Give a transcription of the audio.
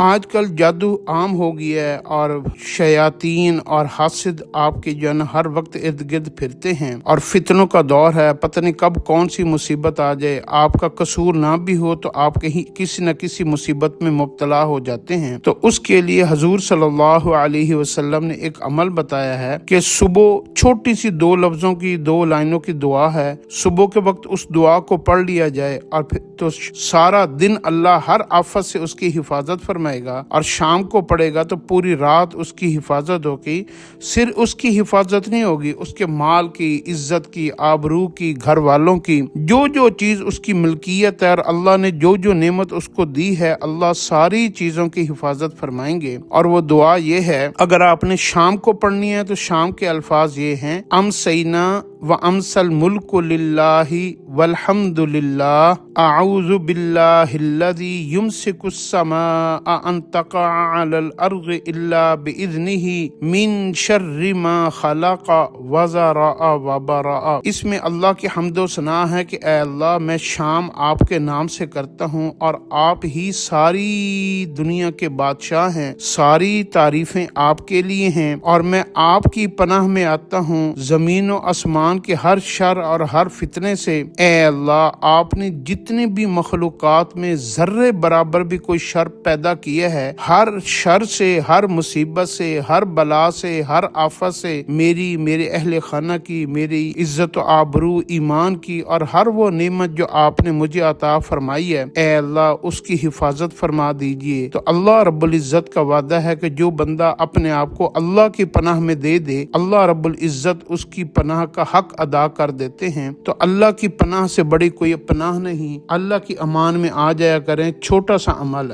آج کل جادو عام ہو گیا ہے اور شیاطین اور حاسد آپ کے جو ہے نا ہر وقت ارد گرد پھرتے ہیں، اور فتنوں کا دور ہے، پتہ نہیں کب کون سی مصیبت آ جائے۔ آپ کا قصور نہ بھی ہو تو آپ کہیں کسی نہ کسی مصیبت میں مبتلا ہو جاتے ہیں۔ تو اس کے لیے حضور صلی اللہ علیہ وسلم نے ایک عمل بتایا ہے کہ صبح چھوٹی سی 2 لفظوں کی 2 لائنوں کی دعا ہے، صبح کے وقت اس دعا کو پڑھ لیا جائے اور پھر تو سارا دن اللہ ہر آفت سے اس کی حفاظت فرمائے گا، اور شام کو پڑھے گا تو پوری رات اس کی حفاظت ہوگی۔ صرف اس کی حفاظت نہیں ہوگی، اس کے مال کی، عزت کی، آبرو کی، گھر والوں کی، جو چیز اس کی ملکیت ہے اور اللہ نے جو نعمت اس کو دی ہے، اللہ ساری چیزوں کی حفاظت فرمائیں گے۔ اور وہ دعا یہ ہے، اگر آپ نے شام کو پڑھنی ہے تو شام کے الفاظ یہ ہیں: امسینا وامسی الملک للہ والحمد للہ، اعوذ باللہ الذی یمسک السماء ان تقع علی الارض الا باذنہ من شر ما خلق وزرع وبرع۔ اس میں اللہ کی حمد و ثنا ہے کہ اے اللہ، میں شام آپ کے نام سے کرتا ہوں اور آپ ہی ساری دنیا کے بادشاہ ہیں، ساری تعریفیں آپ کے لیے ہیں، اور میں آپ کی پناہ میں آتا ہوں زمین و آسمان کے ہر شر اور ہر فتنے سے۔ اے اللہ، آپ نے جتنے بھی مخلوقات میں ذرے برابر بھی کوئی شر پیدا کیا ہے، ہر شر سے، ہر مصیبت سے، ہر بلا سے، ہر آفت سے میرے اہل خانہ کی، میری عزت و آبرو، ایمان کی اور ہر وہ نعمت جو آپ نے مجھے عطا فرمائی ہے، اے اللہ اس کی حفاظت فرما دیجئے۔ تو اللہ رب العزت کا وعدہ ہے کہ جو بندہ اپنے آپ کو اللہ کی پناہ میں دے دے، اللہ رب العزت اس کی پناہ کا حق ادا کر دیتے ہیں۔ تو اللہ کی پناہ سے بڑی کوئی پناہ نہیں، اللہ کی امان میں آ جایا کریں، چھوٹا سا عمل ہے۔